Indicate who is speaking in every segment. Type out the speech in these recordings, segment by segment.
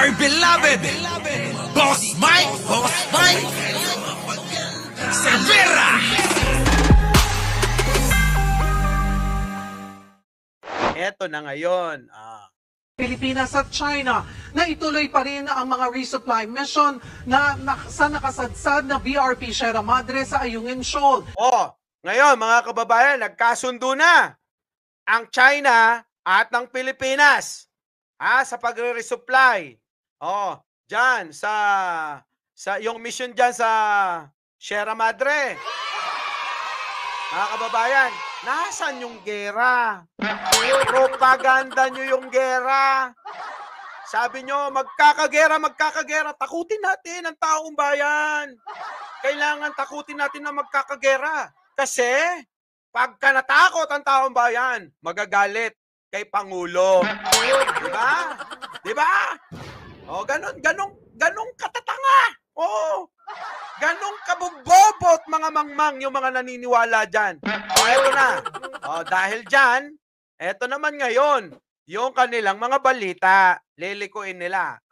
Speaker 1: my beloved Boss Mike Cervera.
Speaker 2: Eto na ngayon.
Speaker 3: Pilipinas at China na ituloy pa rin ang mga resupply mission sa nakasadsad na BRP Sierra Madre sa Ayungin Shoal.
Speaker 2: Ngayon mga kababayan, nagkasundo na ang China at ng Pilipinas sa pagre-resupply. Diyan sa yung mission diyan sa Sierra Madre. Mga kababayan, nasaan yung gera? Propaganda nyo yung gera. Sabi nyo, magkakagera. Takutin natin ang taong bayan. Kailangan takutin natin na magkakagera. Kasi, pagka natakot ang taong bayan, magagalit kay Pangulo. Diba? Diba? Ganong katatanga. Ganong kabugbobot mga mangmang yung mga naniniwala dyan. Eto na. Dahil dyan, eto naman ngayon, yung kanilang mga balita, lilikuin nila.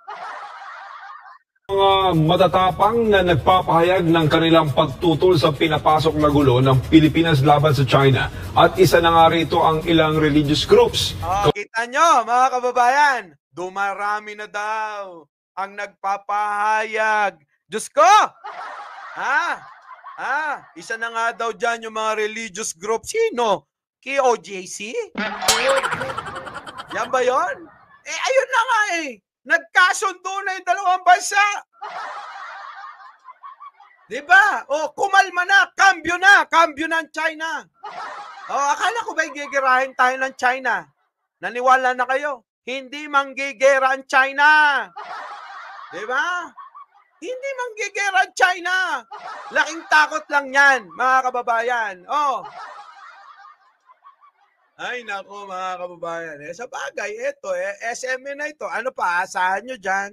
Speaker 4: Mga matatapang na nagpapahayag ng kanilang pagtutol sa pinapasok na gulo ng Pilipinas laban sa China. At isa na nga rito ang ilang religious groups.
Speaker 2: Kita nyo, mga kababayan, dumarami na daw ang nagpapahayag. Diyos ko! Isa na nga daw dyan yung mga religious group. Sino? KOJC? Yan ba yun? Ayun na nga nagkasundo na yung dalawang bansa. Diba? Kumalma na. Kambyo na ang China. Akala ko ba gigirahin tayo ng China? Naniwala na kayo? Hindi manggigera ang China. Diba? Hindi manggigera ang China. Laking takot lang yan, mga kababayan. Ay, nako mga kababayan. Sa bagay, ito, SME na ito. Ano pa, aasahan nyo dyan?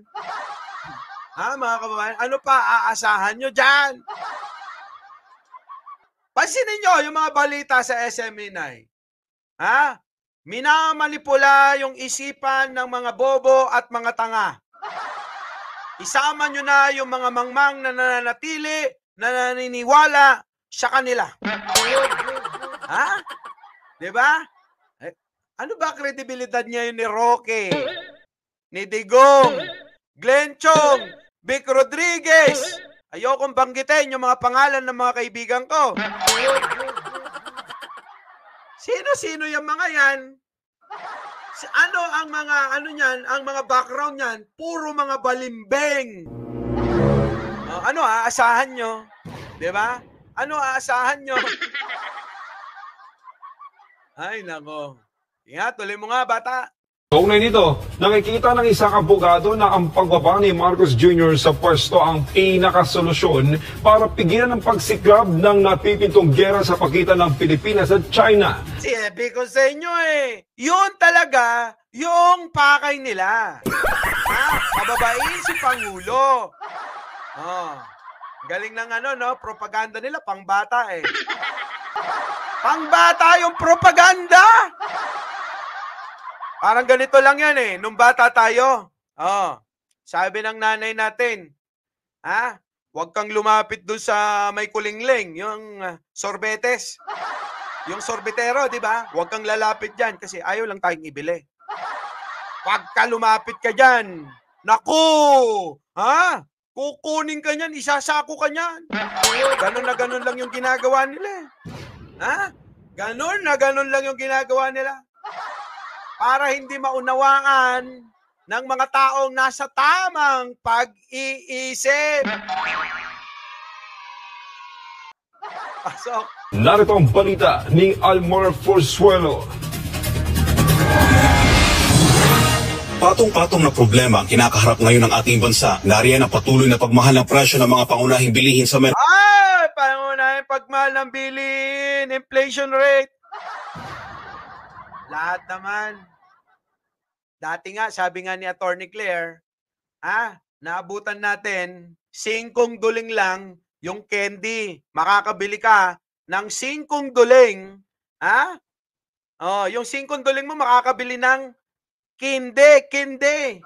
Speaker 2: Mga kababayan, ano pa, aasahan nyo dyan? Pansinin nyo yung mga balita sa SME na minamanipula yung isipan ng mga bobo at mga tanga. Isama nyo na yung mga mangmang na nananatili, na naniniwala sa kanila. Diba? Ano ba kredibilidad ngayon ni Roque, ni Digong, Glenn Chong, Vic Rodriguez? Ayokong banggitin yung mga pangalan ng mga kaibigan ko. Sino-sino yung mga yan? Ano ang mga ang mga background niyan? Puro mga balimbeng. Ano aasahan nyo? 'Di ba? Ano aasahan nyo? Ay nako. Tuloy mo nga bata.
Speaker 4: Kaugnay nito, nakikita ng isang abogado na ang pagbaba ni Marcos Jr. sa pwesto ang pinakasolusyon para pigilan ang pagsiklab ng napipintong gera sa pagitan ng Pilipinas at China.
Speaker 2: Sabi ko sa inyo yun talaga yung pakay nila. Kababain si Pangulo. Galing ng propaganda nila, pangbata Pangbata yung propaganda! Parang ganito lang yan nung bata tayo. Sabi ng nanay natin, huwag kang lumapit doon sa may kulingling, yung sorbetes. Yung sorbetero, di ba? Huwag kang lalapit dyan kasi ayaw lang tayong ibili. Huwag ka lumapit ka dyan. Naku! Kukunin ka niyan, isasako ka niyan. Ganon na ganon lang yung ginagawa nila. Ganon na ganon lang yung ginagawa nila. Para hindi maunawaan ng mga taong nasa tamang pag-iisip. Pasok.
Speaker 4: Narito ang balita ni Almar Forzuelo.
Speaker 5: Patong-patong na problema ang kinakaharap ngayon ng ating bansa. Nariyan ang patuloy na pagmahal ng presyo ng mga pangunahing bilihin sa merkado.
Speaker 2: Pangunahing pagmahal ng bilihin, inflation rate. Lahat naman. Dati nga, sabi nga ni Attorney Claire, naabutan natin, 5 duling lang yung candy. Makakabili ka ng 5 duling, yung 5 duling mo makakabili ng Kinde.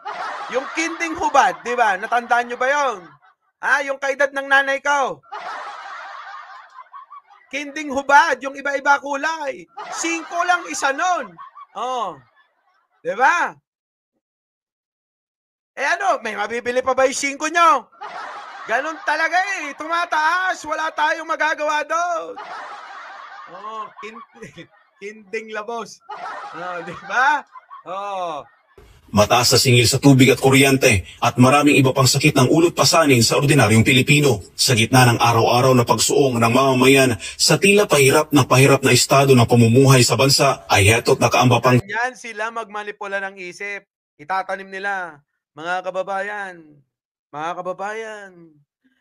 Speaker 2: Yung kinding hubad, di ba? Natandaan nyo ba yun? Yung kaedad ng nanay ko. Kinding hubad, yung iba-iba kulay. 5 lang isa nun. Oh. Di ba? May mabibili pa ba yung 5 nyo? Ganon talaga tumataas. Wala tayong magagawa doon. Oh, kinding labos. Di ba? Oh.
Speaker 5: Mataas na singil sa tubig at kuryente at maraming iba pang sakit ng ulot pasanin sa ordinaryong Pilipino. Sa gitna ng araw-araw na pagsuong ng mamamayan sa tila pahirap na estado ng pamumuhay sa bansa ay heto't nakaamba pang...
Speaker 2: Yan sila magmanipula ng isip. Itatanim nila, mga kababayan,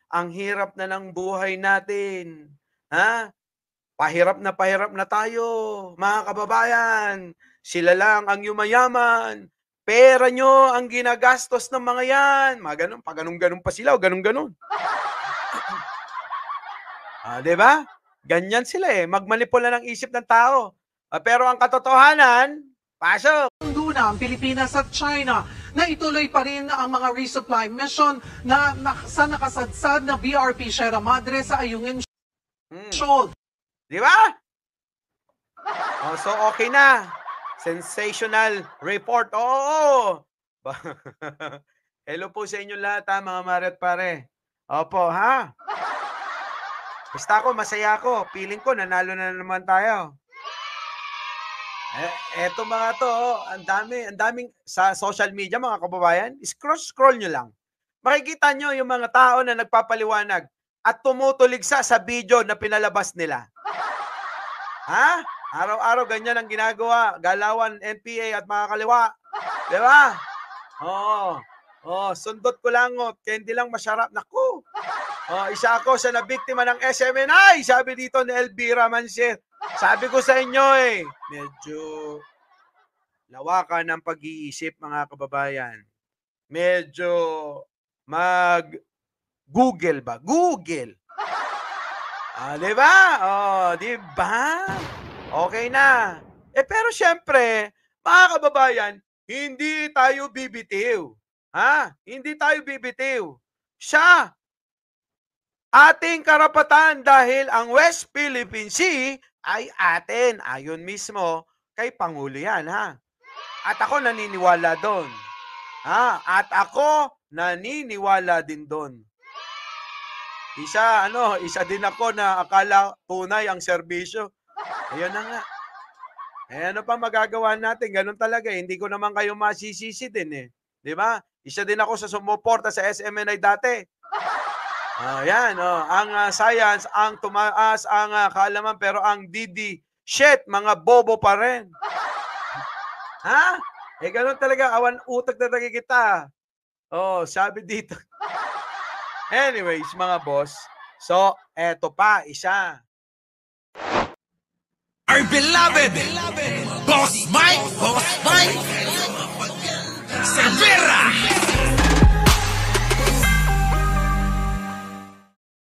Speaker 2: ang hirap na ng buhay natin. Pahirap na tayo, mga kababayan. Sila lang ang yumayaman. Pera nyo ang ginagastos ng mga yan. Mga ganun, ganun pa sila o ganun. Diba? Ganyan sila magmanipula ng isip ng tao. Pero ang katotohanan, pasok.
Speaker 3: Luna ang Pilipinas at China na ituloy pa rin ang mga resupply mission na sa nakasadsad na BRP Sierra Madre sa Ayungin Shoal.
Speaker 2: Di ba? So okay na. Sensational report. Oo. Hello po sa inyo lahat mga mare at pare. Opo, Basta ako, masaya ako. Feeling ko, nanalo na naman tayo. Eto mga to, ang daming sa social media mga kababayan. Scroll nyo lang. Makikita nyo yung mga tao na nagpapaliwanag at tumutuligsa sa video na pinalabas nila. Araw-araw ganyan ang ginagawa. Galawan, NPA at mga kaliwa. Di ba? Sundot ko lang kaya hindi lang masyarap. Naku! Isa ako sa nabiktima ng SMNI. Sabi dito ni Elvira Mansier. Sabi ko sa inyo medyo lawakan ng pag-iisip mga kababayan. Medyo mag-Google ba? Google. Diba? Diba? Okay na. Pero syempre, mga kababayan, hindi tayo bibitiw. Hindi tayo bibitiw. Siya, ating karapatan dahil ang West Philippine Sea ay atin. Ayon mismo kay Pangulo yan, At ako naniniwala doon. At ako naniniwala din doon. Isa din ako na akala tunay ang serbisyo. Ayun na nga. Ano pa magagawa natin? Ganun talaga. Hindi ko naman kayo masisisi din Di ba? Isa din ako sa sumuporta sa SMNI dati. Ang science, ang tumaas, ang kaalaman, pero ang DD, mga bobo pa rin. Ganun talaga. Awan utak na kita. Sabi dito. Anyways, mga boss. So, eto pa, isa.
Speaker 1: Our beloved Boss Mike Cervera.